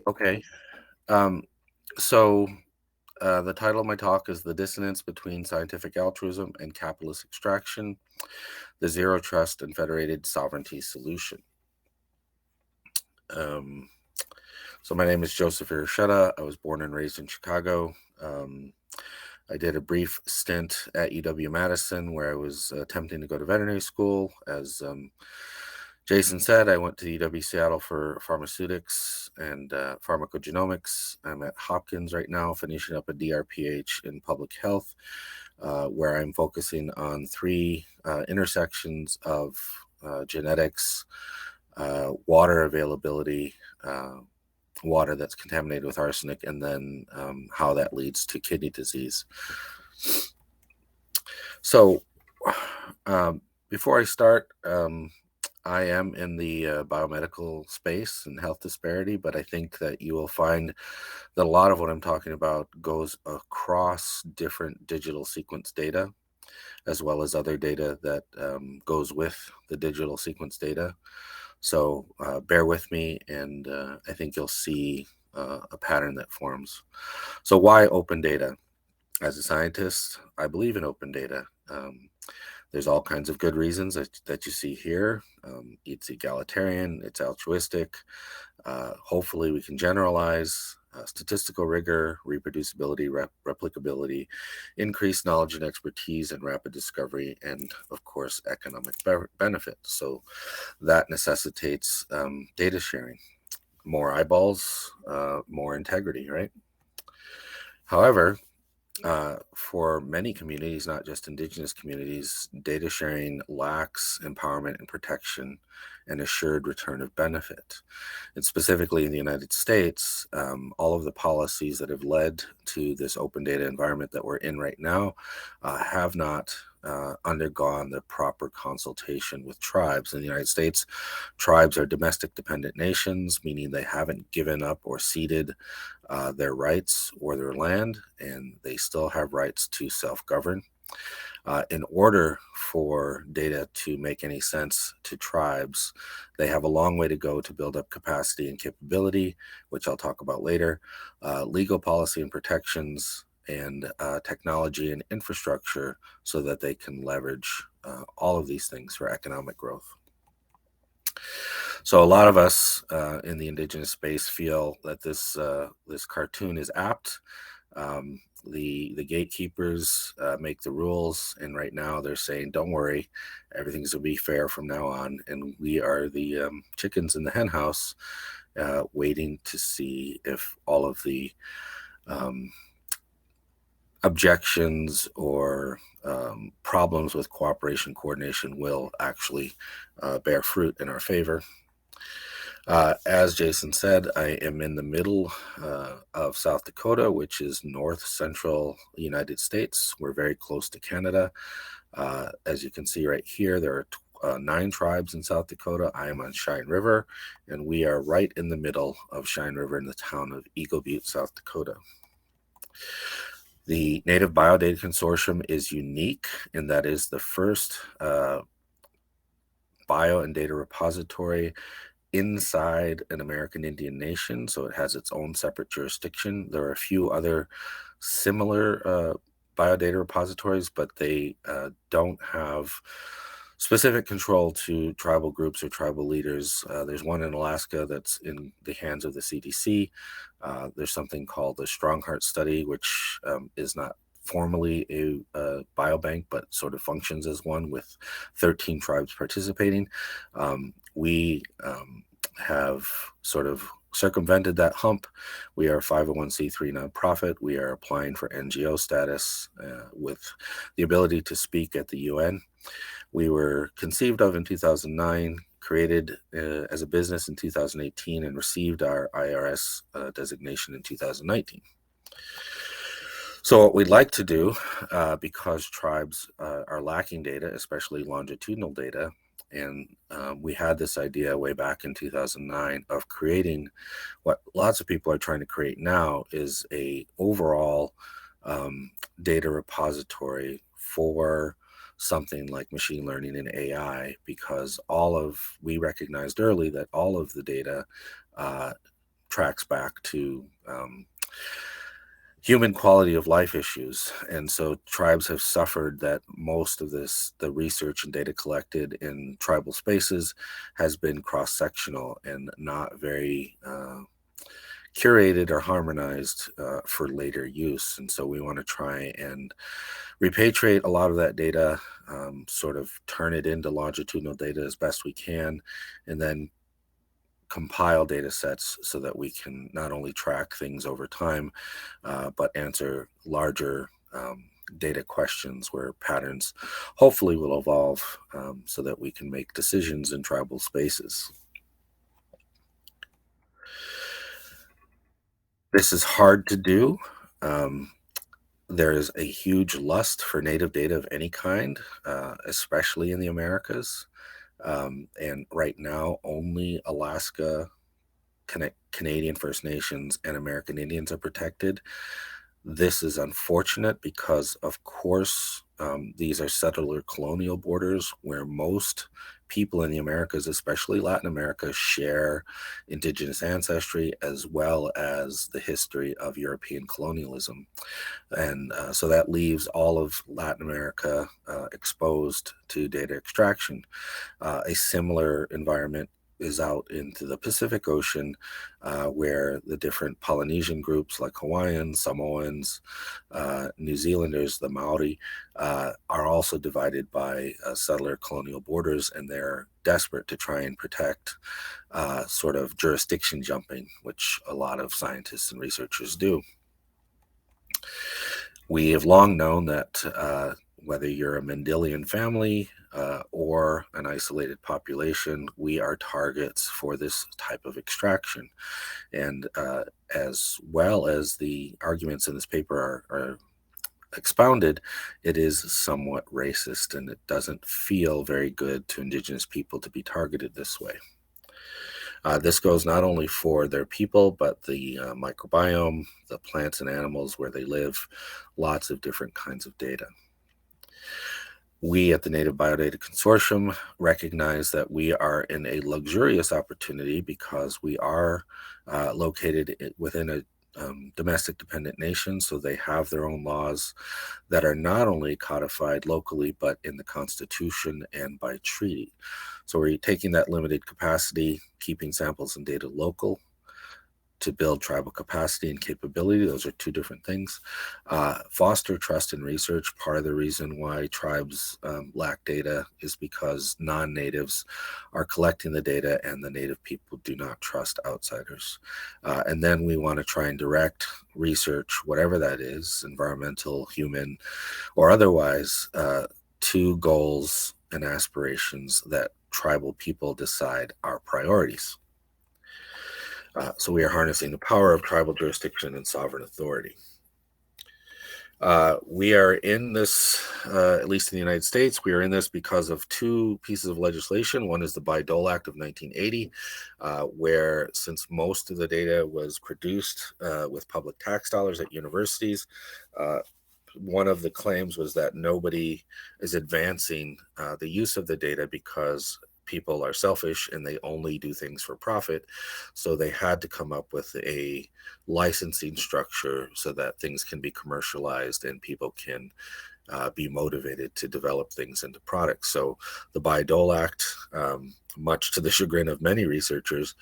Okay. Um, so the title of my talk is The Dissonance Between Scientific Altruism and Capitalist Extraction, the Zero Trust and Federated Sovereignty Solution. Um, so my name is Joseph Yracheta. I was born and raised in Chicago. I did a brief stint at UW-Madison where I was attempting to go to veterinary school. As Jason said, I went to UW-Seattle for pharmaceutics and pharmacogenomics. I'm at Hopkins right now, finishing up a DRPH in public health, where I'm focusing on three intersections of genetics, water availability, water that's contaminated with arsenic, and then how that leads to kidney disease. So, before I start, I am in the biomedical space and health disparity, but I think that you will find that a lot of what I'm talking about goes across different digital sequence data, as well as other data that goes with the digital sequence data. So bear with me, and I think you'll see a pattern that forms. So why open data? As a scientist, I believe in open data. There's all kinds of good reasons that you see here. It's egalitarian, it's altruistic. Hopefully, we can generalize statistical rigor, reproducibility, replicability, increased knowledge and expertise, and rapid discovery, and of course, economic benefit. So that necessitates data sharing. More eyeballs, more integrity, right? However, for many communities, not just indigenous communities, data sharing lacks empowerment and protection and assured return of benefit. And specifically in the United States, all of the policies that have led to this open data environment that we're in right now have not undergone the proper consultation with tribes. In the United States, tribes are domestic dependent nations, meaning they haven't given up or ceded their rights or their land, and they still have rights to self-govern. In order for data to make any sense to tribes, they have a long way to go to build up capacity and capability, which I'll talk about later, legal policy and protections, and technology and infrastructure so that they can leverage all of these things for economic growth. So a lot of us in the indigenous space feel that this cartoon is apt. The gatekeepers make the rules, and right now they're saying, "Don't worry, everything's gonna be fair from now on." And we are the chickens in the hen house, waiting to see if all of the um, objections or problems with cooperation coordination will actually bear fruit in our favor. As Jason said, I am in the middle of South Dakota, which is north central United States. We're very close to Canada. As you can see right here, there are 9 tribes in South Dakota. I am on Cheyenne River, and we are right in the middle of Cheyenne River in the town of Eagle Butte, South Dakota. The Native Biodata Consortium is unique in that it is the first bio and data repository inside an American Indian nation, so it has its own separate jurisdiction. There are a few other similar biodata repositories, but they don't have specific control to tribal groups or tribal leaders. There's one in Alaska that's in the hands of the CDC. There's something called the Strong Heart Study, which is not formally a biobank, but sort of functions as one with 13 tribes participating. We have sort of circumvented that hump. We are a 501c3 nonprofit. We are applying for NGO status with the ability to speak at the UN. We were conceived of in 2009, created as a business in 2018, and received our IRS designation in 2019. So what we'd like to do, because tribes are lacking data, especially longitudinal data, and we had this idea way back in 2009 of creating what lots of people are trying to create now is a overall data repository for something like machine learning and AI, because we recognized early that all of the data tracks back to human quality of life issues. And so tribes have suffered that most of the research and data collected in tribal spaces has been cross-sectional and not very curated or harmonized for later use. And so we want to try and repatriate a lot of that data, sort of turn it into longitudinal data as best we can, and then compile data sets so that we can not only track things over time, but answer larger data questions where patterns hopefully will evolve, so that we can make decisions in tribal spaces. This is hard to do. There is a huge lust for native data of any kind, especially in the Americas. And right now, only Alaska, Canadian First Nations, and American Indians are protected. This is unfortunate because, of course, these are settler colonial borders where most people in the Americas, especially Latin America, share indigenous ancestry as well as the history of European colonialism. And so that leaves all of Latin America exposed to data extraction. A similar environment is out into the Pacific Ocean, where the different Polynesian groups like Hawaiians, Samoans, New Zealanders, the Maori, are also divided by settler colonial borders, and they're desperate to try and protect sort of jurisdiction jumping, which a lot of scientists and researchers do. We have long known that whether you're a Mendelian family or an isolated population, we are targets for this type of extraction. And as well as the arguments in this paper are expounded, it is somewhat racist, and it doesn't feel very good to Indigenous people to be targeted this way. This goes not only for their people, but the microbiome, the plants and animals where they live, lots of different kinds of data. We at the Native Biodata Consortium recognize that we are in a luxurious opportunity because we are located within a domestic dependent nation, so they have their own laws that are not only codified locally, but in the Constitution and by treaty. So we're taking that limited capacity, keeping samples and data local to build tribal capacity and capability. Those are two different things. Foster trust in research. Part of the reason why tribes lack data is because non-natives are collecting the data and the native people do not trust outsiders. And then we want to try and direct research, whatever that is, environmental, human, or otherwise, to goals and aspirations that tribal people decide are priorities. So we are harnessing the power of tribal jurisdiction and sovereign authority. We are in this, at least in the United States, we are in this because of two pieces of legislation. One is the Bayh-Dole Act of 1980, where since most of the data was produced with public tax dollars at universities, one of the claims was that nobody is advancing the use of the data because people are selfish and they only do things for profit. So they had to come up with a licensing structure so that things can be commercialized and people can be motivated to develop things into products. So the Bayh-Dole Act, much to the chagrin of many researchers,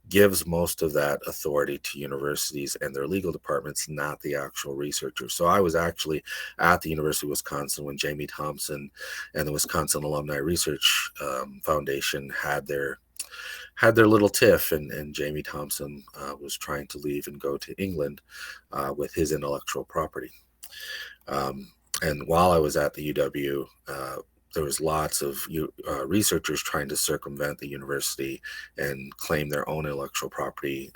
gives most of that authority to universities and their legal departments, not the actual researchers. So I was actually at the University of Wisconsin when Jamie Thompson and the Wisconsin Alumni Research Foundation had their little tiff, and Jamie Thompson was trying to leave and go to England with his intellectual property. And while I was at the UW, there was lots of researchers trying to circumvent the university and claim their own intellectual property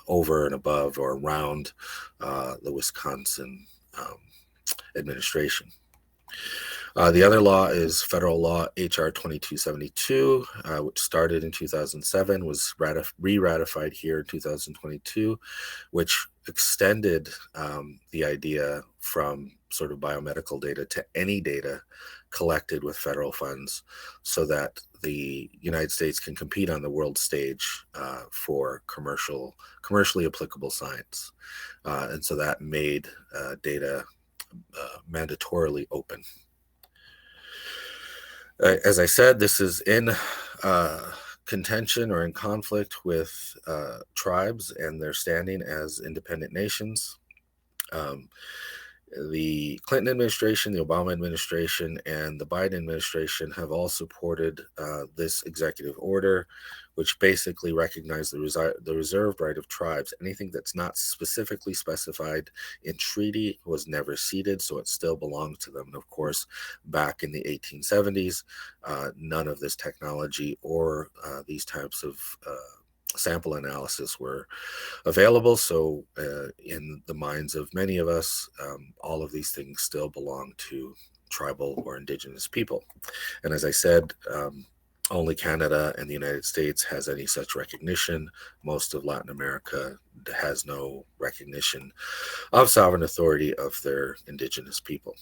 over and above or around the Wisconsin administration. The other law is federal law HR 2272, which started in 2007, was re-ratified here in 2022, which extended the idea from sort of biomedical data to any data collected with federal funds so that the United States can compete on the world stage for commercially applicable science. And so that made data mandatorily open. As I said, this is in contention or in conflict with tribes and their standing as independent nations. The Clinton administration, the Obama administration, and the Biden administration have all supported this executive order, which basically recognized the reserved right of tribes. Anything that's not specifically specified in treaty was never ceded, so it still belongs to them. And of course, back in the 1870s, none of this technology or these types of sample analysis were available. So in the minds of many of us, all of these things still belong to tribal or indigenous people. And as I said, only Canada and the United States has any such recognition. Most of Latin America has no recognition of sovereign authority of their indigenous people.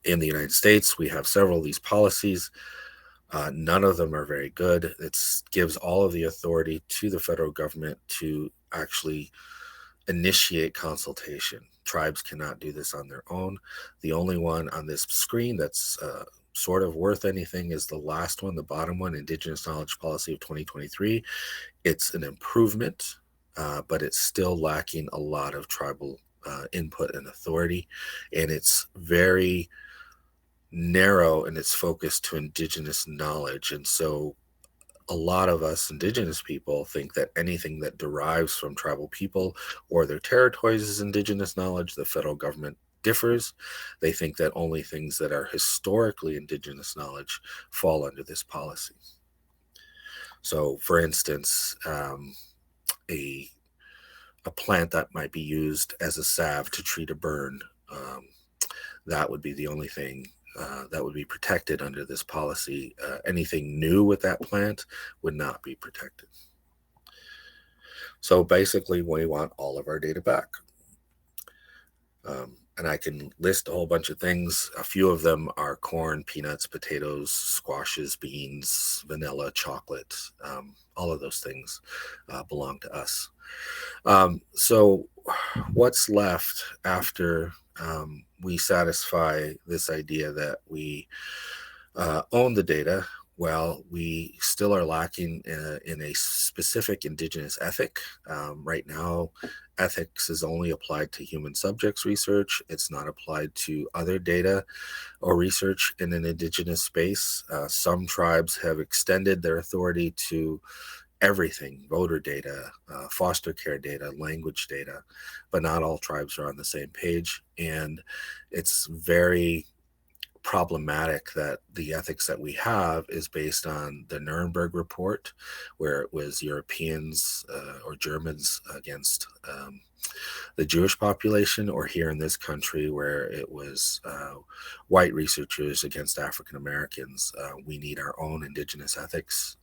In the United States, we have several of these policies. None of them are very good. It gives all of the authority to the federal government to actually initiate consultation. Tribes cannot do this on their own. The only one on this screen that's sort of worth anything is the last one, the bottom one, Indigenous Knowledge Policy of 2023. It's an improvement, but it's still lacking a lot of tribal input and authority. And it's very narrow in its focus to indigenous knowledge. And so a lot of us indigenous people think that anything that derives from tribal people or their territories is indigenous knowledge. The federal government differs. They think that only things that are historically indigenous knowledge fall under this policy. So for instance, a plant that might be used as a salve to treat a burn, that would be the only thing that would be protected under this policy. Anything new with that plant would not be protected. So basically, we want all of our data back. And I can list a whole bunch of things. A few of them are corn, peanuts, potatoes, squashes, beans, vanilla, chocolate. All of those things belong to us. So what's left after we satisfy this idea that we own the data? Well, we still are lacking in a specific indigenous ethic. Right now, ethics is only applied to human subjects research. It's not applied to other data or research in an indigenous space. Some tribes have extended their authority to everything: voter data, foster care data, language data, but not all tribes are on the same page. And it's very problematic that the ethics that we have is based on the Nuremberg Report, where it was Europeans or Germans against the Jewish population, or here in this country where it was white researchers against African Americans. We need our own indigenous ethics.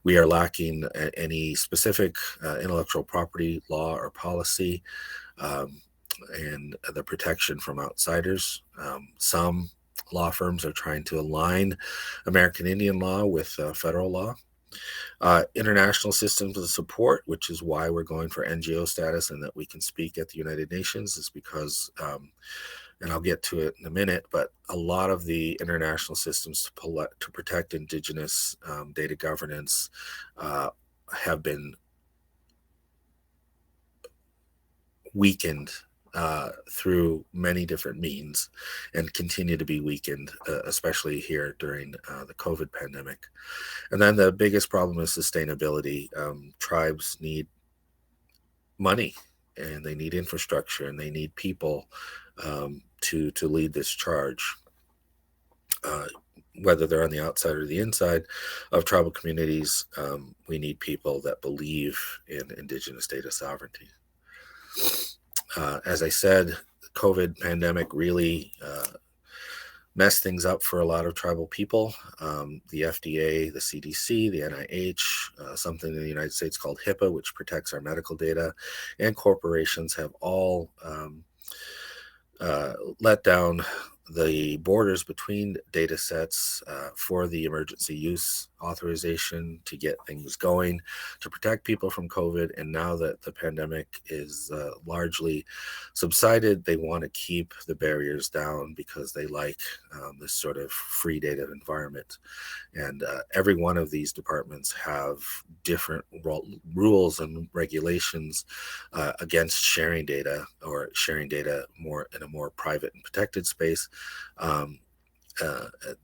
We are lacking any specific intellectual property law or policy, and the protection from outsiders. Some law firms are trying to align American Indian law with federal law. International systems of support, which is why we're going for NGO status and that we can speak at the United Nations, is because, and I'll get to it in a minute, but a lot of the international systems to protect indigenous data governance have been weakened through many different means and continue to be weakened, especially here during the COVID pandemic. And then the biggest problem is sustainability. Tribes need money, and they need infrastructure, and they need people to lead this charge. Whether they're on the outside or the inside of tribal communities, we need people that believe in indigenous data sovereignty. As I said, the COVID pandemic really messed things up for a lot of tribal people. The FDA, the CDC, the NIH, something in the United States called HIPAA, which protects our medical data, and corporations have all let down the borders between data sets for the emergency use authorization to get things going, to protect people from COVID. And now that the pandemic is largely subsided, they want to keep the barriers down because they like this sort of free data environment. And every one of these departments have different rules and regulations against sharing data, or sharing data more in a more private and protected space.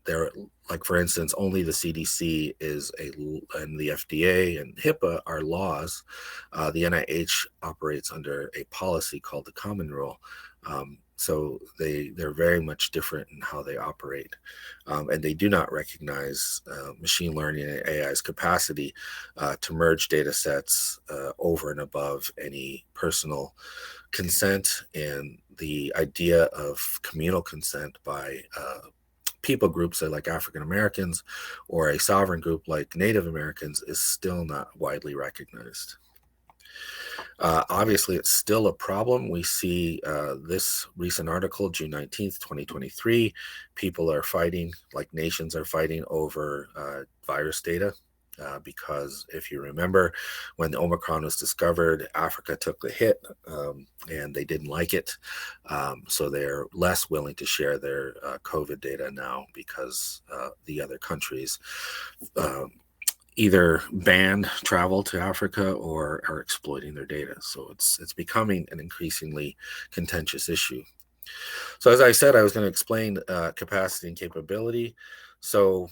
There, like for instance, only the CDC and the FDA and HIPAA are laws. The NIH operates under a policy called the Common Rule. So they're very much different in how they operate. And they do not recognize machine learning and AI's capacity to merge data sets over and above any personal consent. And the idea of communal consent by people groups like African Americans or a sovereign group like Native Americans is still not widely recognized. Obviously, it's still a problem. We see this recent article, June 19th, 2023, people are fighting, like nations are fighting over virus data. Because if you remember, when the Omicron was discovered, Africa took the hit and they didn't like it. So they're less willing to share their COVID data now because the other countries either banned travel to Africa or are exploiting their data. So it's becoming an increasingly contentious issue. So as I said, I was going to explain capacity and capability. So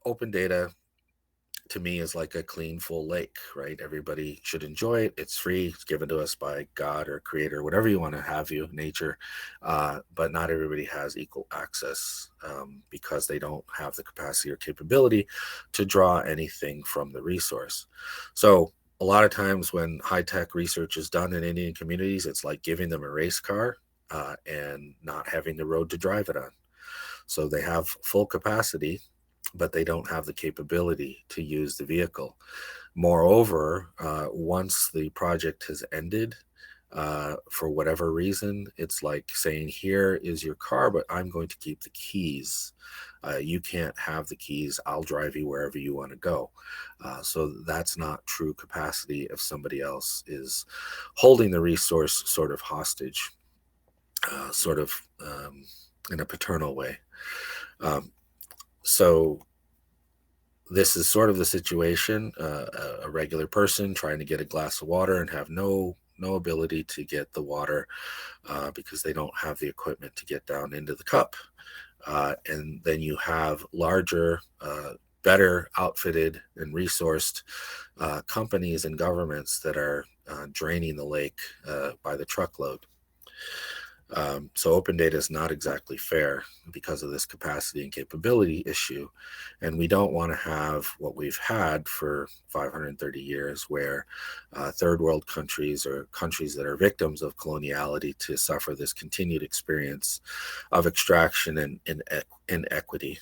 open data to me is like a clean, full lake, right? Everybody should enjoy it. It's free. It's given to us by God or creator, whatever you want to have, nature. But not everybody has equal access because they don't have the capacity or capability to draw anything from the resource. So a lot of times when high-tech research is done in Indian communities, it's like giving them a race car and not having the road to drive it on. So they have full capacity, but they don't have the capability to use the vehicle. Moreover, once the project has ended, for whatever reason, it's like saying, here is your car, but I'm going to keep the keys. You can't have the keys. I'll drive you wherever you want to go. So that's not true capacity if somebody else is holding the resource sort of hostage, in a paternal way. So this is sort of the situation, a regular person trying to get a glass of water and have no ability to get the water because they don't have the equipment to get down into the cup. And then you have larger, better outfitted and resourced companies and governments that are draining the lake by the truckload. So open data is not exactly fair because of this capacity and capability issue. And we don't want to have what we've had for 530 years, where third world countries or countries that are victims of coloniality to suffer this continued experience of extraction and inequity.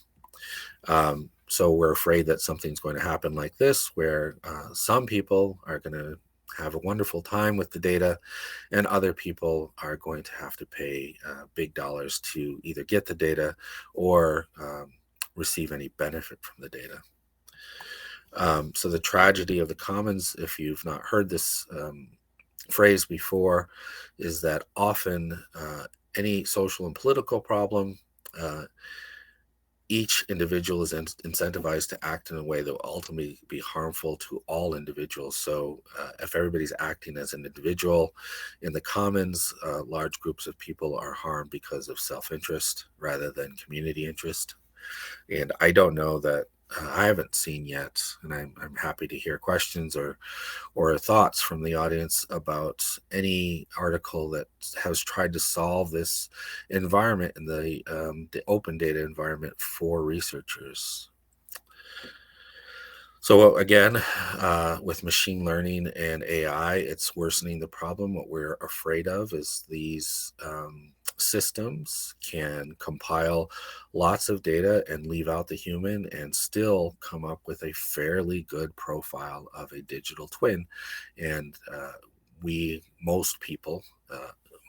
So we're afraid that something's going to happen like this, where some people are going to have a wonderful time with the data, and other people are going to have to pay big dollars to either get the data or receive any benefit from the data. So the tragedy of the commons, if you've not heard this phrase before, is that often any social and political problem, each individual is incentivized to act in a way that will ultimately be harmful to all individuals. So if everybody's acting as an individual in the commons, large groups of people are harmed because of self-interest rather than community interest. And I don't know that I haven't seen yet, and I'm happy to hear questions or thoughts from the audience about any article that has tried to solve this environment in the open data environment for researchers. So again, with machine learning and AI, it's worsening the problem. What we're afraid of is these systems can compile lots of data and leave out the human and still come up with a fairly good profile of a digital twin. And most people,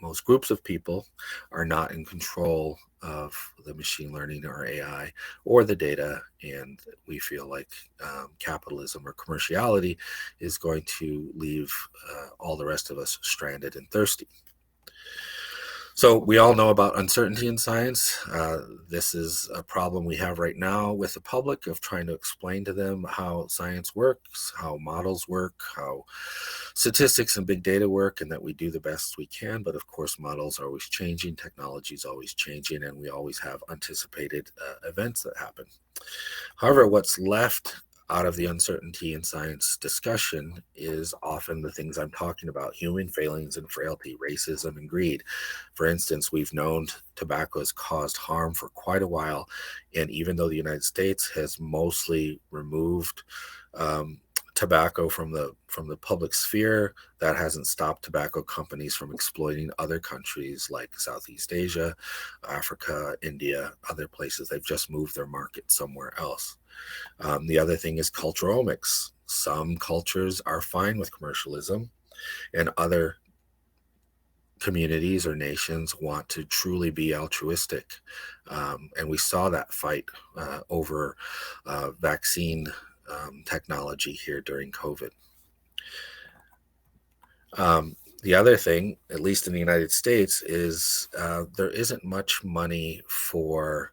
most groups of people are not in control of the machine learning or AI or the data, and we feel like capitalism or commerciality is going to leave all the rest of us stranded and thirsty. So we all know about uncertainty in science. This is a problem we have right now with the public of trying to explain to them how science works, how models work, how statistics and big data work, and that we do the best we can. But of course, models are always changing, technology is always changing, and we always have anticipated events that happen. However, what's left out of the uncertainty in science discussion is often the things I'm talking about: human failings and frailty, racism and greed. For instance, we've known tobacco has caused harm for quite a while, and even though the United States has mostly removed tobacco from the public sphere, that hasn't stopped tobacco companies from exploiting other countries like Southeast Asia, Africa, India, other places. They've just moved their market somewhere else. The other thing is culturomics. Some cultures are fine with commercialism, and other communities or nations want to truly be altruistic. And we saw that fight over vaccine technology here during COVID. The other thing, at least in the United States, is there isn't much money for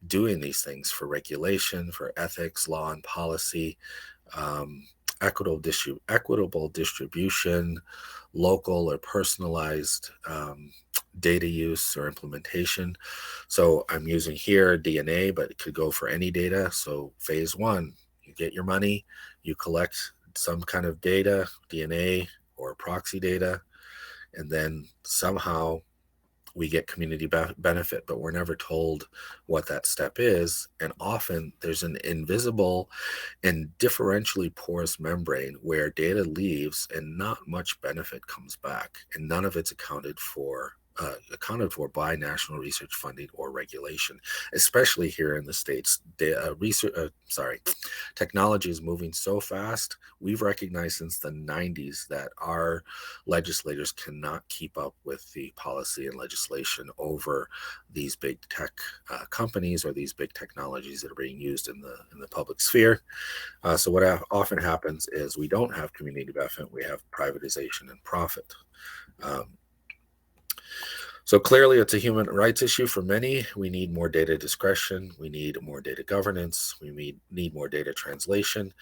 doing these things, for regulation, for ethics, law and policy, equitable distribution, local or personalized data use or implementation. So I'm using here DNA, but it could go for any data. So phase one, you get your money, you collect some kind of data, DNA or proxy data, and then somehow we get community benefit, but we're never told what that step is. And often there's an invisible and differentially porous membrane where data leaves and not much benefit comes back, and none of it's accounted for by national research funding or regulation, especially here in the States. Technology is moving so fast. We've recognized since the 90s that our legislators cannot keep up with the policy and legislation over these big tech companies or these big technologies that are being used in the public sphere. So what often happens is we don't have community benefit, we have privatization and profit. So clearly it's a human rights issue for many. We need more data discretion. We need more data governance. We need more data translation.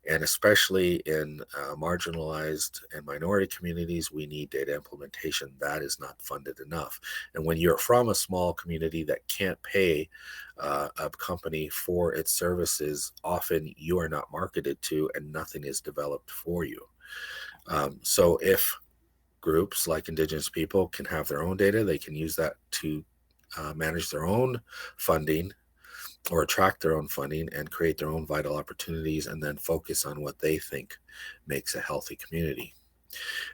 And especially in marginalized and minority communities, we need data implementation. That is not funded enough. And when you're from a small community that can't pay a company for its services, often you are not marketed to and nothing is developed for you. So if groups like Indigenous people can have their own data, they can use that to manage their own funding or attract their own funding and create their own vital opportunities, and then focus on what they think makes a healthy community.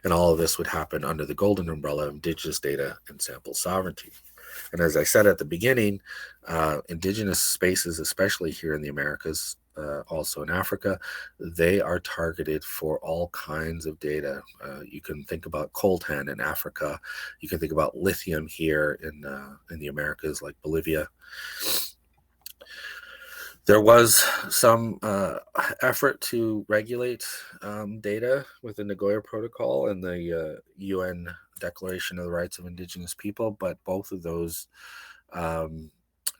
And all of this would happen under the golden umbrella of Indigenous data and sample sovereignty. And as I said at the beginning, Indigenous spaces, especially here in the Americas, also in Africa, they are targeted for all kinds of data. You can think about coltan in Africa. You can think about lithium here in the Americas, like Bolivia. There was some effort to regulate data with the Nagoya Protocol and the UN Declaration of the Rights of Indigenous People, but both of those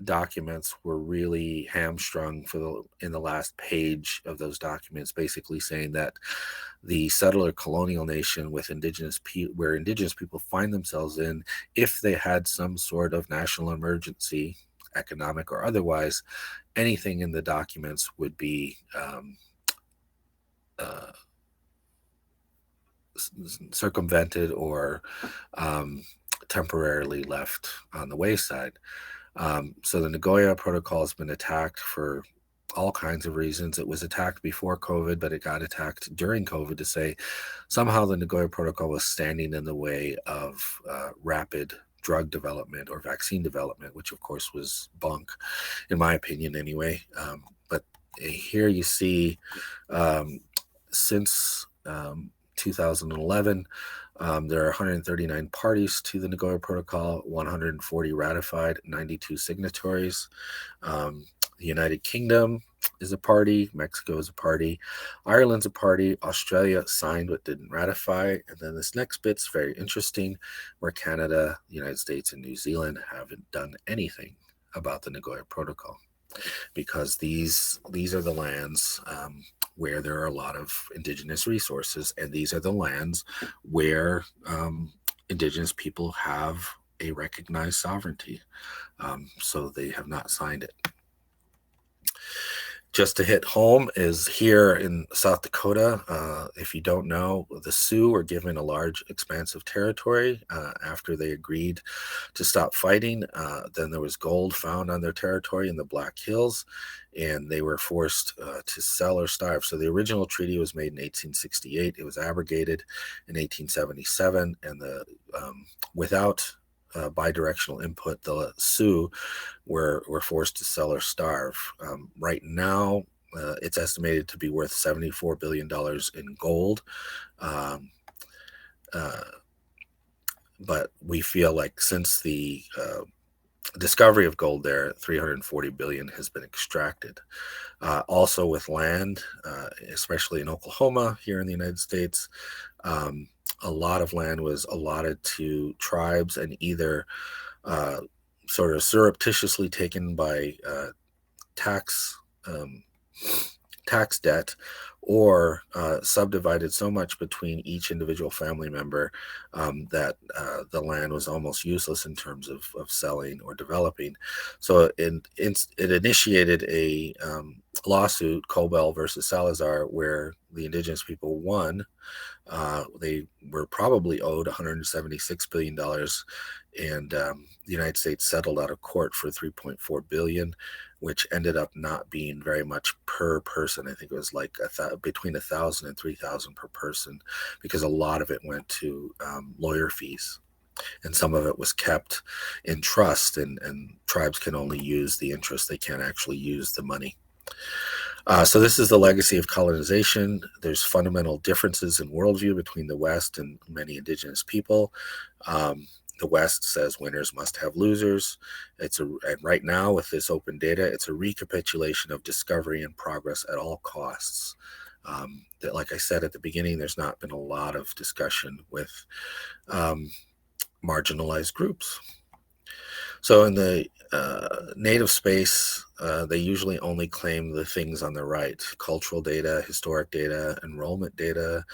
documents were really hamstrung in the last page of those documents, basically saying that the settler colonial nation where Indigenous people find themselves in, if they had some sort of national emergency, economic or otherwise, anything in the documents would be circumvented or temporarily left on the wayside. So the Nagoya Protocol has been attacked for all kinds of reasons. It was attacked before COVID, but it got attacked during COVID to say somehow the Nagoya Protocol was standing in the way of rapid drug development or vaccine development, which of course was bunk, in my opinion anyway. But here you see since 2011. There are 139 parties to the Nagoya Protocol, 140 ratified, 92 signatories. The United Kingdom is a party. Mexico is a party. Ireland's a party. Australia signed but didn't ratify. And then this next bit's very interesting, where Canada, the United States, and New Zealand haven't done anything about the Nagoya Protocol, because these are the lands where there are a lot of indigenous resources, and these are the lands where indigenous people have a recognized sovereignty. So they have not signed it. Just to hit home is here in South Dakota. If you don't know, the Sioux were given a large expansive territory after they agreed to stop fighting. Then there was gold found on their territory in the Black Hills, and they were forced to sell or starve. So the original treaty was made in 1868. It was abrogated in 1877, and without bidirectional input, the Sioux were forced to sell or starve. Right now, it's estimated to be worth $74 billion in gold. But we feel like since the discovery of gold there, 340 billion has been extracted. Also with land, especially in Oklahoma here in the United States, a lot of land was allotted to tribes and either sort of surreptitiously taken by tax debt, or subdivided so much between each individual family member that the land was almost useless in terms of selling or developing. So it initiated a lawsuit, Cobell versus Salazar, where the indigenous people won. They were probably owed $176 billion, and the United States settled out of court for $3.4 billion, which ended up not being very much per person. I think it was like between 1,000 and 3,000 per person, because a lot of it went to lawyer fees, and some of it was kept in trust, and tribes can only use the interest. They can't actually use the money. So this is the legacy of colonization. There's fundamental differences in worldview between the West and many indigenous people. The West says winners must have losers. And right now with this open data, it's a recapitulation of discovery and progress at all costs. That, like I said at the beginning, there's not been a lot of discussion with marginalized groups. So in the native space, they usually only claim the things on the right: cultural data, historic data, enrollment data,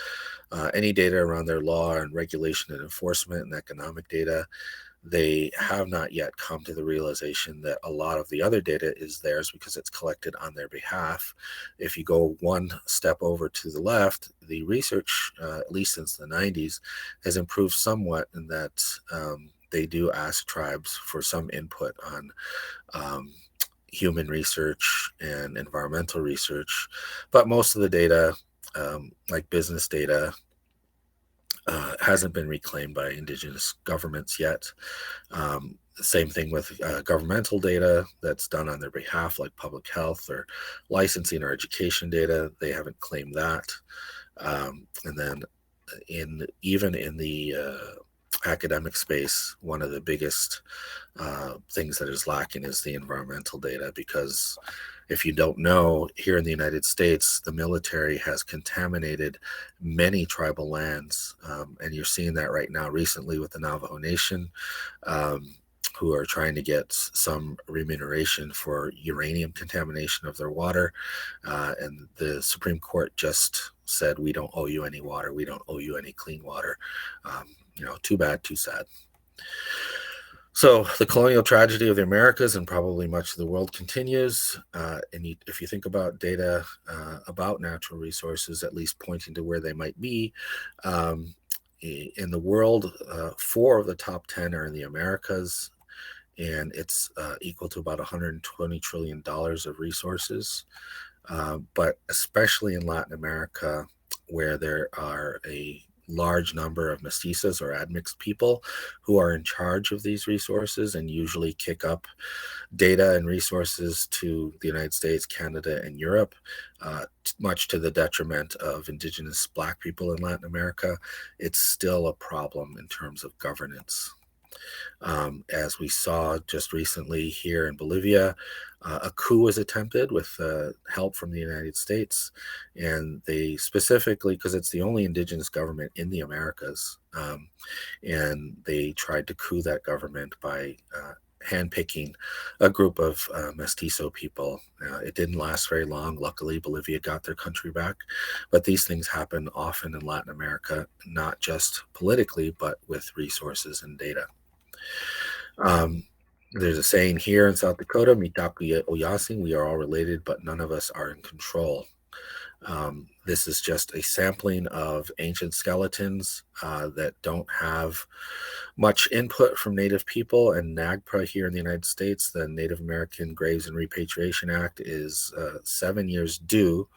any data around their law and regulation and enforcement, and economic data. They have not yet come to the realization that a lot of the other data is theirs because it's collected on their behalf. If you go one step over to the left, the research, at least since the 90s, has improved somewhat in that they do ask tribes for some input on human research and environmental research, but most of the data, like business data, hasn't been reclaimed by indigenous governments yet. Same thing with governmental data that's done on their behalf, like public health or licensing or education data. They haven't claimed that. And then even in the academic space, one of the biggest things that is lacking is the environmental data, because if you don't know, here in the United States, the military has contaminated many tribal lands, and you're seeing that right now recently with the Navajo Nation, who are trying to get some remuneration for uranium contamination of their water, and the Supreme Court just said, we don't owe you any water, we don't owe you any clean water. Too bad, too sad. So the colonial tragedy of the Americas and probably much of the world continues. If you think about data about natural resources, at least pointing to where they might be, in the world, 4 of the top 10 are in the Americas, and it's equal to about $120 trillion of resources. But especially in Latin America, where there are a large number of mestizos or admixed people who are in charge of these resources and usually kick up data and resources to the United States, Canada, and Europe, much to the detriment of indigenous Black people in Latin America. It's still a problem in terms of governance. As we saw just recently here in Bolivia, a coup was attempted with help from the United States, and they specifically, because it's the only indigenous government in the Americas, and they tried to coup that government by handpicking a group of mestizo people. It didn't last very long. Luckily, Bolivia got their country back. But these things happen often in Latin America, not just politically, but with resources and data. There's a saying here in South Dakota, Mitaku Oyasing, we are all related, but none of us are in control. This is just a sampling of ancient skeletons that don't have much input from Native people, and NAGPRA here in the United States, the Native American Graves and Repatriation Act, is 7 years due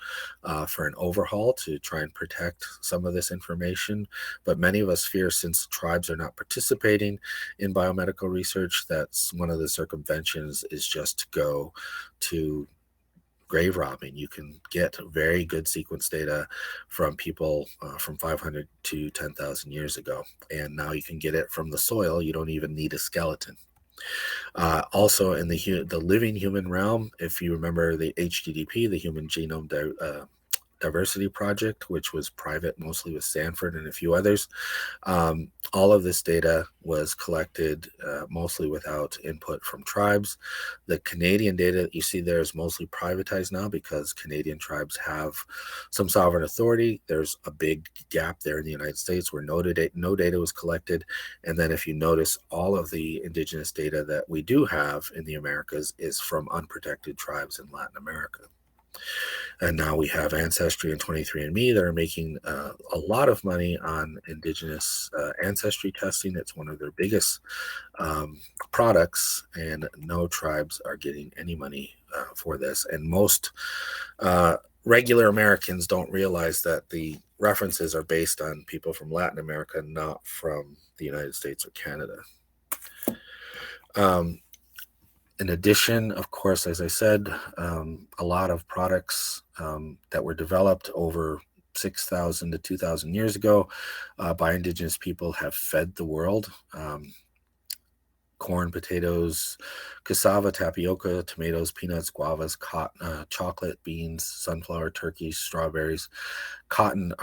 for an overhaul to try and protect some of this information. But many of us fear, since tribes are not participating in biomedical research, that's one of the circumventions is just to go to grave robbing. You can get very good sequence data from people from 500 to 10,000 years ago. And now you can get it from the soil. You don't even need a skeleton. Also in the living human realm, if you remember the HGDP, the Human Genome Diversity Project, which was private, mostly with Stanford and a few others. All of this data was collected mostly without input from tribes. The Canadian data that you see there is mostly privatized now because Canadian tribes have some sovereign authority. There's a big gap there in the United States where no data was collected. And then if you notice, all of the indigenous data that we do have in the Americas is from unprotected tribes in Latin America. And now we have Ancestry and 23andMe that are making a lot of money on indigenous ancestry testing. It's one of their biggest products, and no tribes are getting any money for this. And most regular Americans don't realize that the references are based on people from Latin America, not from the United States or Canada. In addition, of course, as I said, a lot of products that were developed over 6,000 to 2,000 years ago by indigenous people have fed the world. Corn, potatoes, cassava, tapioca, tomatoes, peanuts, guavas, cotton, chocolate, beans, sunflower, turkeys, strawberries. Cotton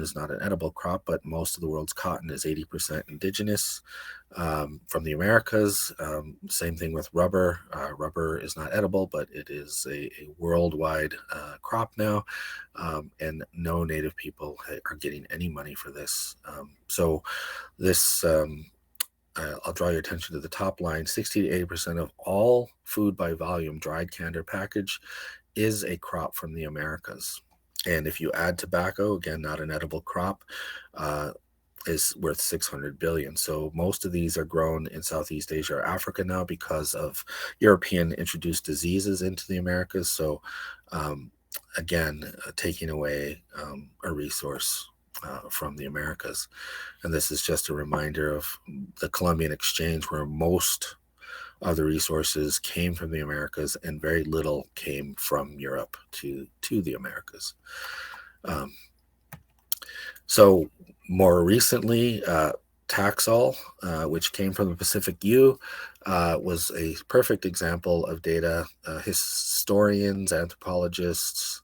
is not an edible crop, but most of the world's cotton is 80% indigenous from the Americas. Same thing with rubber. Rubber is not edible, but it is a worldwide crop now, and no Native people are getting any money for this. So this I'll draw your attention to the top line. 60 to 80% of all food by volume, dried, canned, or packaged, is a crop from the Americas. And if you add tobacco, again, not an edible crop, is worth 600 billion. So most of these are grown in Southeast Asia or Africa now because of European introduced diseases into the Americas. So again, taking away a resource from the Americas. And this is just a reminder of the Columbian Exchange, where most of the resources came from the Americas and very little came from Europe to the Americas. So more recently, Taxol, which came from the Pacific U, was a perfect example of data. Historians, anthropologists,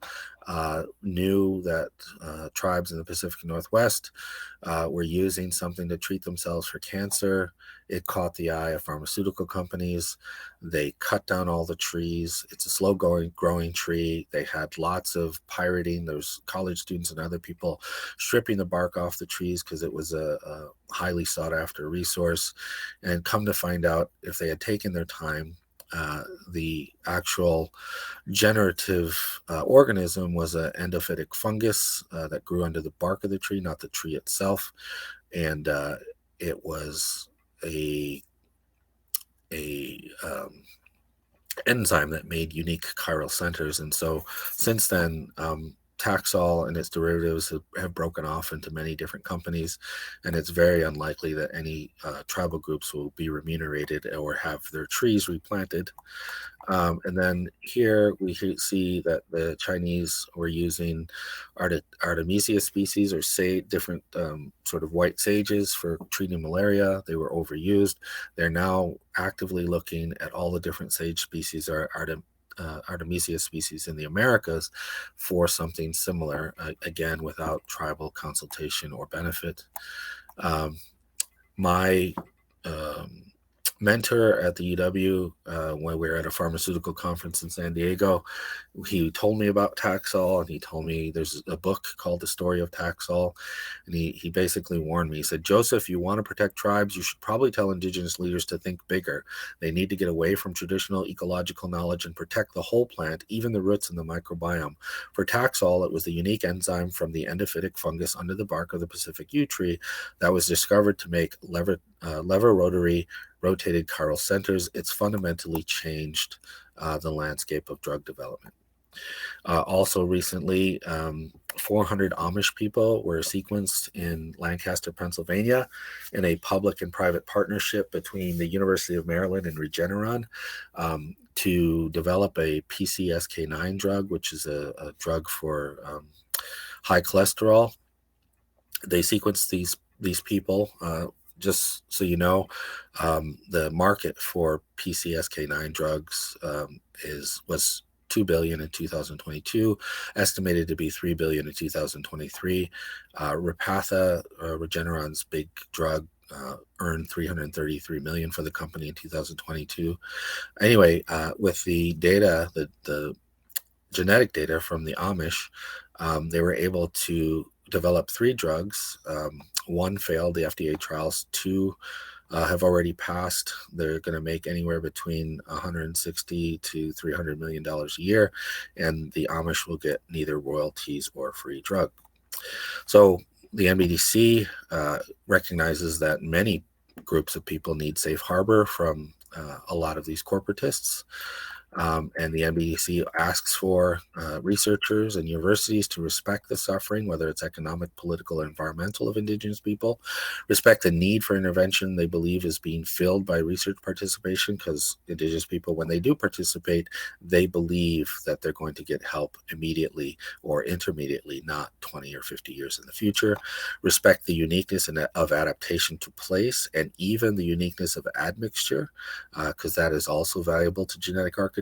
knew that tribes in the Pacific Northwest were using something to treat themselves for cancer. It caught the eye of pharmaceutical companies. They cut down all the trees. It's a slow growing tree. They had lots of pirating. There's college students and other people stripping the bark off the trees because it was a highly sought after resource. And come to find out, if they had taken their time, the actual generative organism was an endophytic fungus that grew under the bark of the tree, not the tree itself. And it was a enzyme that made unique chiral centers. And so since then, Taxol and its derivatives have broken off into many different companies, and it's very unlikely that any tribal groups will be remunerated or have their trees replanted. And then here we see that the Chinese were using Artemisia species, or different sort of white sages, for treating malaria. They were overused. They're now actively looking at all the different sage species, or Artemisia species in the Americas, for something similar, again, without tribal consultation or benefit. My mentor at the UW, when we were at a pharmaceutical conference in San Diego, he told me about Taxol, and he told me there's a book called The Story of Taxol, and he basically warned me. He said, Joseph, you want to protect tribes, you should probably tell indigenous leaders to think bigger. They need to get away from traditional ecological knowledge and protect the whole plant, even the roots and the microbiome. For Taxol, it was the unique enzyme from the endophytic fungus under the bark of the Pacific yew tree that was discovered to make lever rotary rotated chiral centers. It's fundamentally changed the landscape of drug development. Also recently, 400 Amish people were sequenced in Lancaster, Pennsylvania, in a public and private partnership between the University of Maryland and Regeneron, to develop a PCSK9 drug, which is a drug for high cholesterol. They sequenced these people. Just so you know, the market for PCSK9 drugs was $2 billion in 2022, estimated to be $3 billion in 2023. Repatha, Regeneron's big drug, earned $333 million for the company in 2022. Anyway, with the data, the genetic data from the Amish, they were able to develop 3 drugs. One failed the FDA trials. 2 have already passed. They're going to make anywhere between $160 to $300 million a year, and the Amish will get neither royalties or free drug. So the NBDC recognizes that many groups of people need safe harbor from a lot of these corporatists. And the NBDC asks for researchers and universities to respect the suffering, whether it's economic, political, or environmental, of Indigenous people, respect the need for intervention they believe is being filled by research participation, because Indigenous people, when they do participate, they believe that they're going to get help immediately or intermediately, not 20 or 50 years in the future. Respect the uniqueness of adaptation to place, and even the uniqueness of admixture, because that is also valuable to genetic architecture.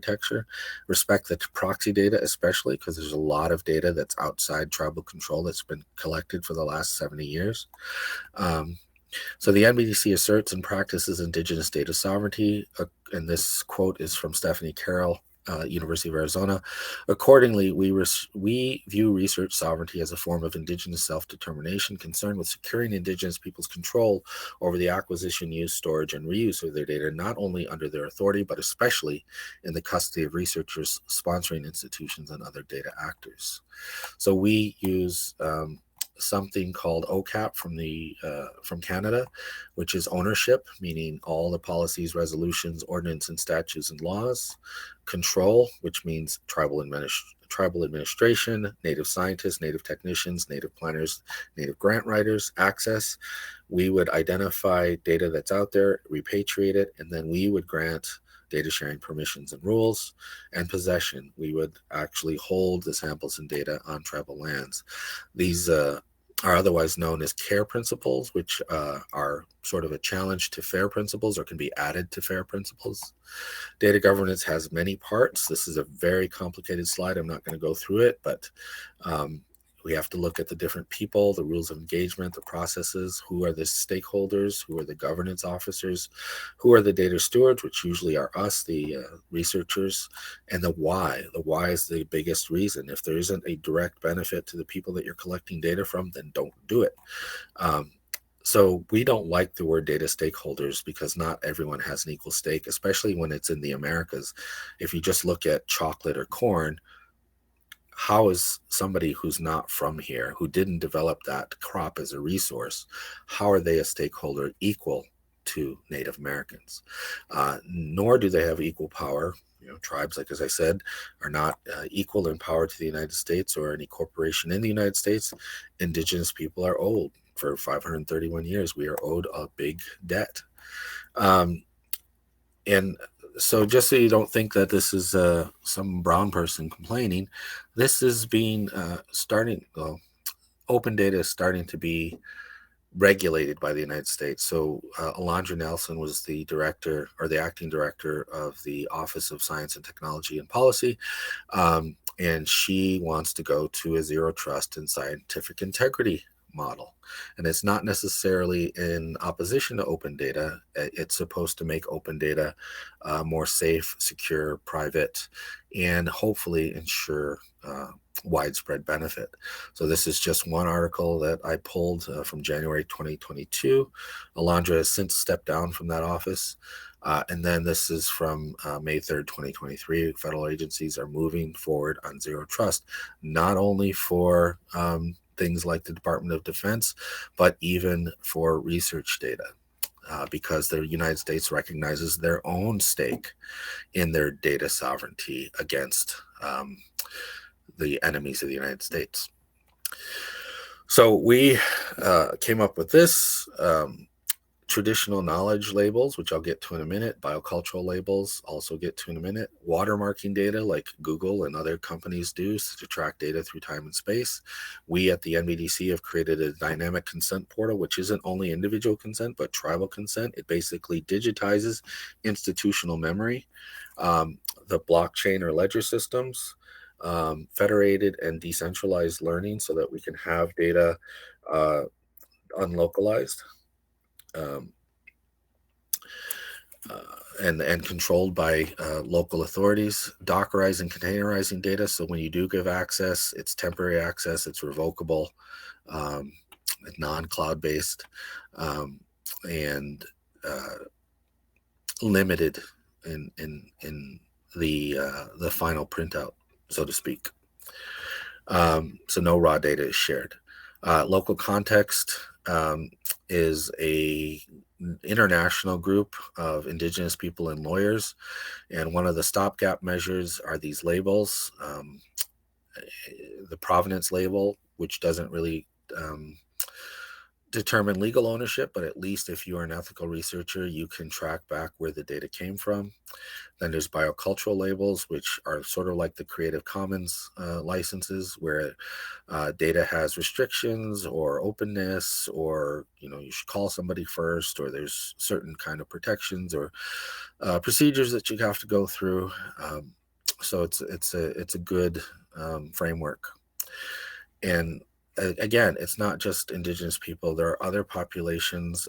Respect the proxy data, especially because there's a lot of data that's outside tribal control that's been collected for the last 70 years. So the NBDC asserts and practices Indigenous data sovereignty, and this quote is from Stephanie Carroll, University of Arizona. Accordingly, we view research sovereignty as a form of Indigenous self-determination concerned with securing Indigenous people's control over the acquisition, use, storage, and reuse of their data, not only under their authority, but especially in the custody of researchers, sponsoring institutions, and other data actors. So we use something called OCAP from Canada, which is ownership, meaning all the policies, resolutions, ordinance, and statutes and laws. Control, which means tribal administration, native scientists, native technicians, native planners, native grant writers. Access, we would identify data that's out there, repatriate it, and then we would grant data sharing permissions and rules. And possession, we would actually hold the samples and data on tribal lands. These are otherwise known as care principles, which are sort of a challenge to FAIR principles, or can be added to FAIR principles. Data governance has many parts. This is a very complicated slide. I'm not going to go through it, but we have to look at the different people, the rules of engagement, the processes, who are the stakeholders, who are the governance officers, who are the data stewards, which usually are us, the researchers, and the why. The why is the biggest reason. If there isn't a direct benefit to the people that you're collecting data from, then don't do it. So we don't like the word data stakeholders, because not everyone has an equal stake, especially when it's in the Americas. If you just look at chocolate or corn, how is somebody who's not from here, who didn't develop that crop as a resource, how are they a stakeholder equal to Native Americans? Nor do they have equal power tribes, like as I said, are not equal in power to the United States or any corporation in the United States. Indigenous people are owed for 531 years. We are owed a big debt. And so just so you don't think that this is some brown person complaining, this is being open data is starting to be regulated by the United States. So Alondra Nelson was the director, or the acting director, of the Office of Science and Technology and Policy. And she wants to go to a zero trust and scientific integrity model. And it's not necessarily in opposition to open data. It's supposed to make open data more safe, secure, private, and hopefully ensure widespread benefit. So this is just one article that I pulled from January 2022. Alondra has since stepped down from that office. And then this is from May 3rd, 2023. Federal agencies are moving forward on zero trust, not only for things like the Department of Defense, but even for research data, because the United States recognizes their own stake in their data sovereignty against the enemies of the United States. So we came up with this. Traditional knowledge labels, which I'll get to in a minute, biocultural labels, also get to in a minute, watermarking data like Google and other companies do to track data through time and space. We at the NBDC have created a dynamic consent portal, which isn't only individual consent, but tribal consent. It basically digitizes institutional memory, the blockchain or ledger systems, federated and decentralized learning so that we can have data unlocalized. And controlled by local authorities, Dockerizing and containerizing data. So when you do give access, it's temporary access, it's revocable, non-cloud based, and limited in the final printout, so to speak. So no raw data is shared. Local context is a international group of Indigenous people and lawyers, and one of the stopgap measures are these labels. The provenance label, which doesn't really determine legal ownership, but at least if you are an ethical researcher, you can track back where the data came from. Then there's biocultural labels, which are sort of like the Creative Commons licenses, where data has restrictions or openness, or you should call somebody first, or there's certain kind of protections or procedures that you have to go through. So it's a good framework. And again, it's not just Indigenous people. There are other populations.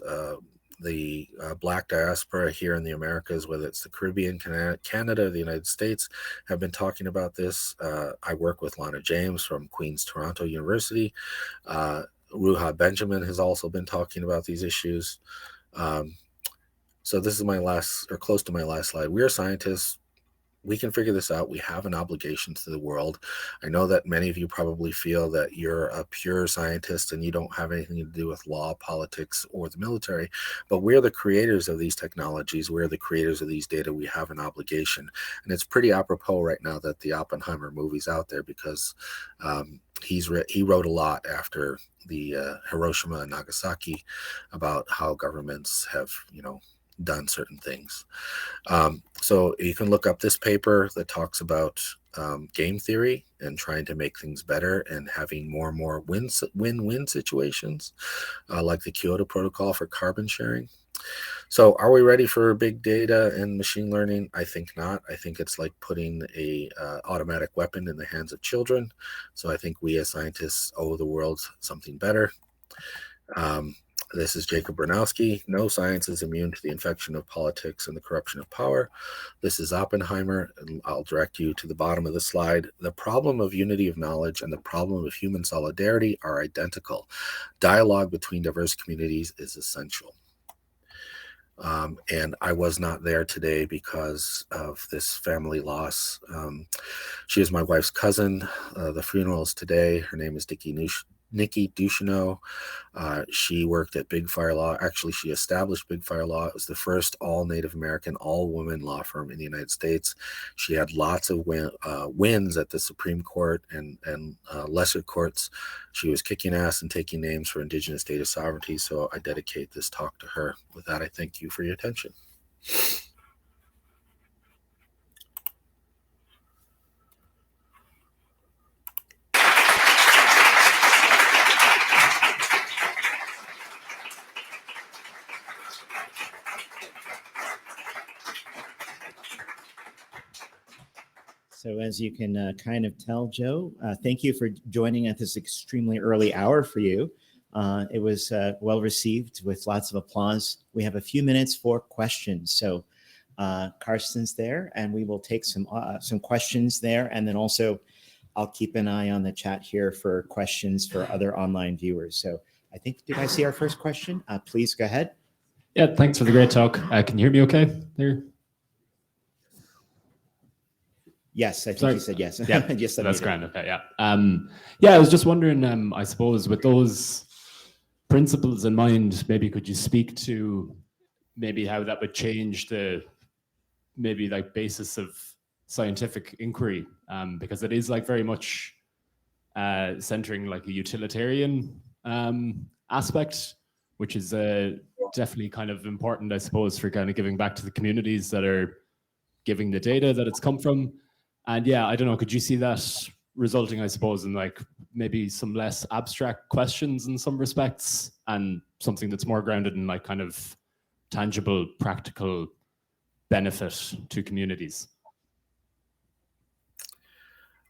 The Black diaspora here in the Americas, whether it's the Caribbean, Canada, the United States, have been talking about this. I work with Lana James from Queen's Toronto University. Ruha Benjamin has also been talking about these issues. So this is my last, or close to my last slide. We are scientists. We can figure this out. We have an obligation to the world. I know that many of you probably feel that you're a pure scientist and you don't have anything to do with law, politics, or the military, but we're the creators of these technologies. We're the creators of these data. We have an obligation. And it's pretty apropos right now that the Oppenheimer movie's out there, because he wrote a lot after the Hiroshima and Nagasaki about how governments have, done certain things. So you can look up this paper that talks about game theory and trying to make things better and having more and more win-win situations, like the Kyoto Protocol for carbon sharing. So are we ready for big data and machine learning? I think not. I think it's like putting a automatic weapon in the hands of children. So I think we as scientists owe the world something better. This is Jacob Bernowski. No science is immune to the infection of politics and the corruption of power. This is Oppenheimer, and I'll direct you to the bottom of the slide. The problem of unity of knowledge and the problem of human solidarity are identical. Dialogue between diverse communities is essential. And I was not there today because of this family loss. She is my wife's cousin. The funeral is today. Her name is Dickie Nikki Ducheneau. She worked at Big Fire Law. Actually, she established Big Fire Law. It was the first all Native American, all women law firm in the United States. She had lots of wins at the Supreme Court and lesser courts. She was kicking ass and taking names for Indigenous data sovereignty. So I dedicate this talk to her. With that, I thank you for your attention. So as you can kind of tell, Joe, thank you for joining at this extremely early hour for you. It was well received with lots of applause. We have a few minutes for questions. So Karsten's there, and we will take some questions there. And then also I'll keep an eye on the chat here for questions for other online viewers. So I think, did I see our first question? Please go ahead. Yeah, thanks for the great talk. Can you hear me okay there? Yes, I think you said yes. Yeah, yes, that's grand. Okay, yeah. Yeah, I was just wondering, I suppose, with those principles in mind, maybe could you speak to maybe how that would change the maybe like basis of scientific inquiry, because it is like very much centering like a utilitarian aspect, which is definitely kind of important, I suppose, for kind of giving back to the communities that are giving the data that it's come from. And yeah, I don't know, could you see that resulting, I suppose, in like maybe some less abstract questions in some respects and something that's more grounded in like kind of tangible, practical benefit to communities?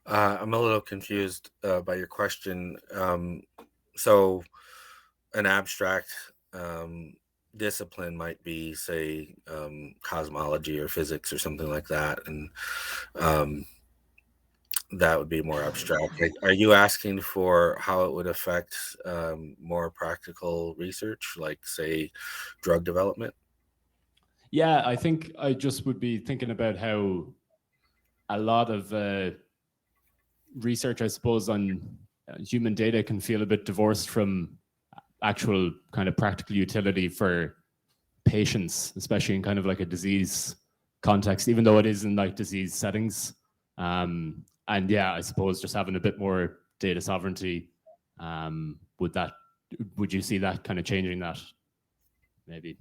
I'm a little confused by your question. So an abstract discipline might be, say, cosmology or physics or something like that, and that would be more abstract. Are you asking for how it would affect more practical research, like, say, drug development? Yeah, I think I just would be thinking about how a lot of research, I suppose, on human data can feel a bit divorced from actual kind of practical utility for patients, especially in kind of like a disease context, even though it is in like disease settings. And yeah, I suppose just having a bit more data sovereignty, would you see that kind of changing that maybe?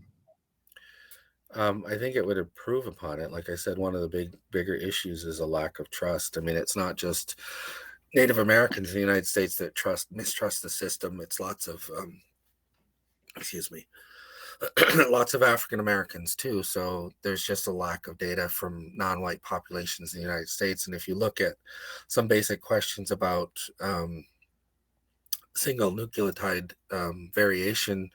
I think it would improve upon it. Like I said, one of the bigger issues is a lack of trust. I mean, it's not just Native Americans in the United States that mistrust the system. It's lots of, lots of African Americans too. So there's just a lack of data from non-white populations in the United States. And if you look at some basic questions about single nucleotide variation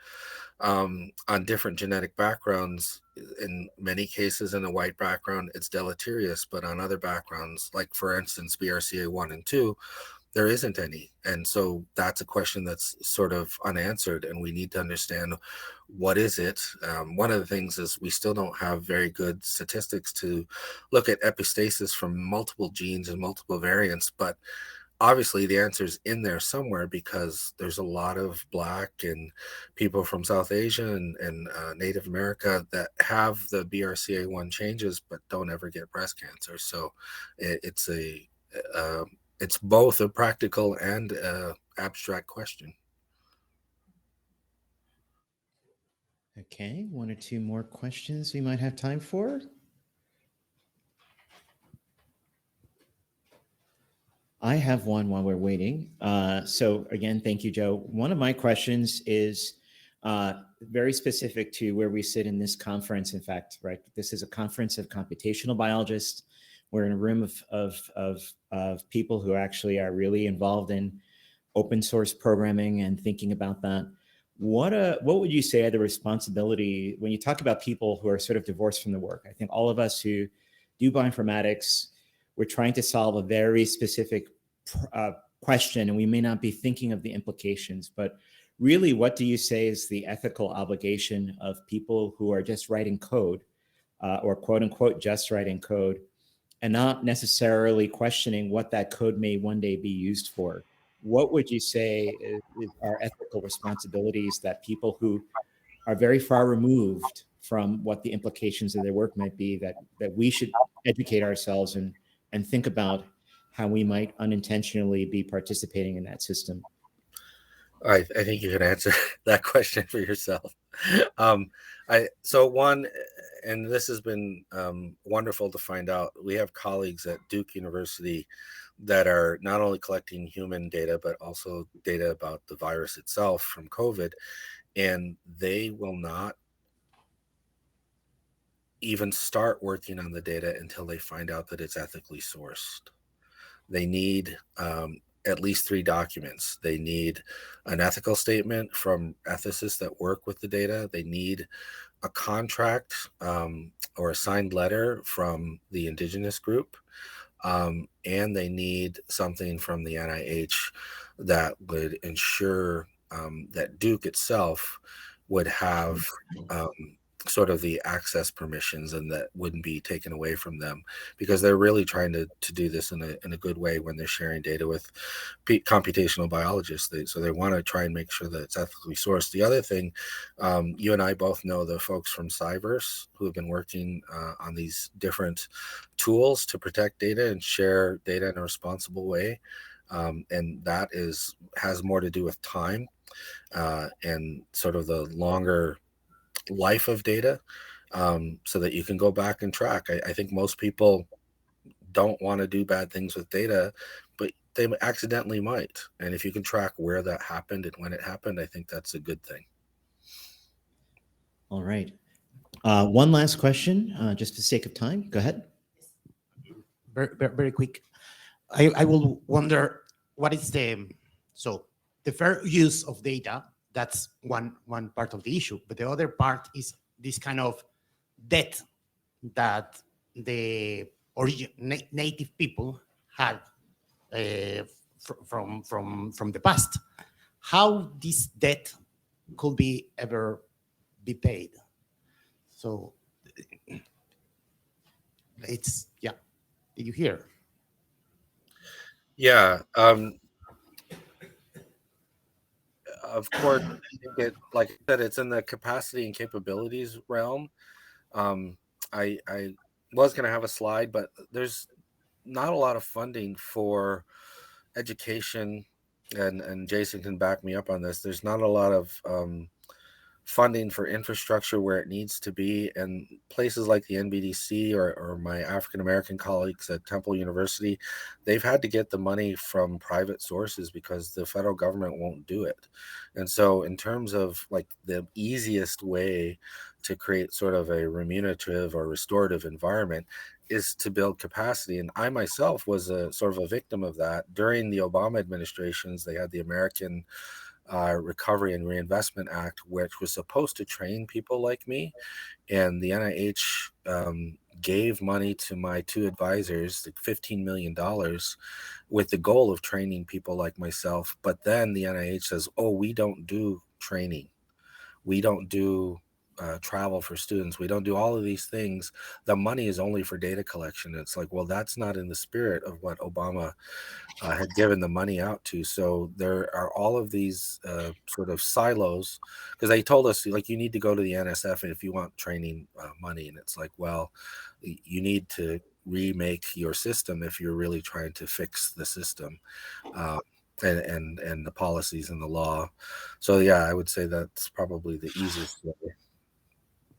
on different genetic backgrounds, in many cases in a white background, it's deleterious, but on other backgrounds, like for instance, BRCA1 and 2, there isn't any. And so that's a question that's sort of unanswered, and we need to understand what is it. One of the things is we still don't have very good statistics to look at epistasis from multiple genes and multiple variants, but obviously the answer is in there somewhere, because there's a lot of Black and people from South Asia and Native America that have the BRCA1 changes but don't ever get breast cancer. So it's both a practical and abstract question. Okay, one or two more questions we might have time for. I have one while we're waiting. So again, thank you, Joe. One of my questions is very specific to where we sit in this conference. In fact, right, this is a conference of computational biologists. We're in a room of people who actually are really involved in open source programming and thinking about that. What would you say are the responsibility when you talk about people who are sort of divorced from the work? I think all of us who do bioinformatics, we're trying to solve a very specific question, and we may not be thinking of the implications, but really, what do you say is the ethical obligation of people who are just writing code or quote unquote just writing code and not necessarily questioning what that code may one day be used for? what would you say is our ethical responsibilities that people who are very far removed from what the implications of their work might be, that we should educate ourselves and think about how we might unintentionally be participating in that system? I think you can answer that question for yourself. So one, and this has been wonderful to find out. We have colleagues at Duke University that are not only collecting human data, but also data about the virus itself from COVID, and they will not even start working on the data until they find out that it's ethically sourced. They need at least 3 documents. They need an ethical statement from ethicists that work with the data. They need a contract or a signed letter from the indigenous group. And they need something from the NIH that would ensure that Duke itself would have sort of the access permissions and that wouldn't be taken away from them, because they're really trying to do this in a good way when they're sharing data with computational biologists. So they want to try and make sure that it's ethically sourced. The other thing, you and I both know the folks from Cyverse who have been working on these different tools to protect data and share data in a responsible way. And that has more to do with time and sort of the longer life of data, so that you can go back and track. I think most people don't want to do bad things with data, but they accidentally might. And if you can track where that happened and when it happened, I think that's a good thing. All right. One last question, just for the sake of time. Go ahead. Very quick. I will wonder, what is the fair use of data? That's one part of the issue, but the other part is this kind of debt that the native people had from the past. How this debt could be ever be paid? So it's Did you hear? Yeah. Of course, like I said, it's in the capacity and capabilities realm. I was going to have a slide, but there's not a lot of funding for education, and Jason can back me up on this. There's not a lot of funding for infrastructure where it needs to be, and places like the NBDC or my African American colleagues at Temple University, they've had to get the money from private sources because the federal government won't do it. And so in terms of like the easiest way to create sort of a remunerative or restorative environment is to build capacity. And I myself was a sort of a victim of that. During the Obama administrations, they had the American Recovery and Reinvestment Act, which was supposed to train people like me. And the NIH gave money to my 2 advisors, like $15 million, with the goal of training people like myself. But then the NIH says, oh, we don't do training. We don't do travel for students. We don't do all of these things. The money is only for data collection. It's like, well, that's not in the spirit of what Obama had given the money out to. So there are all of these sort of silos, because they told us, like, you need to go to the NSF if you want training money. And it's like, well, you need to remake your system if you're really trying to fix the system. And the policies and the law. So yeah, I would say that's probably the easiest way.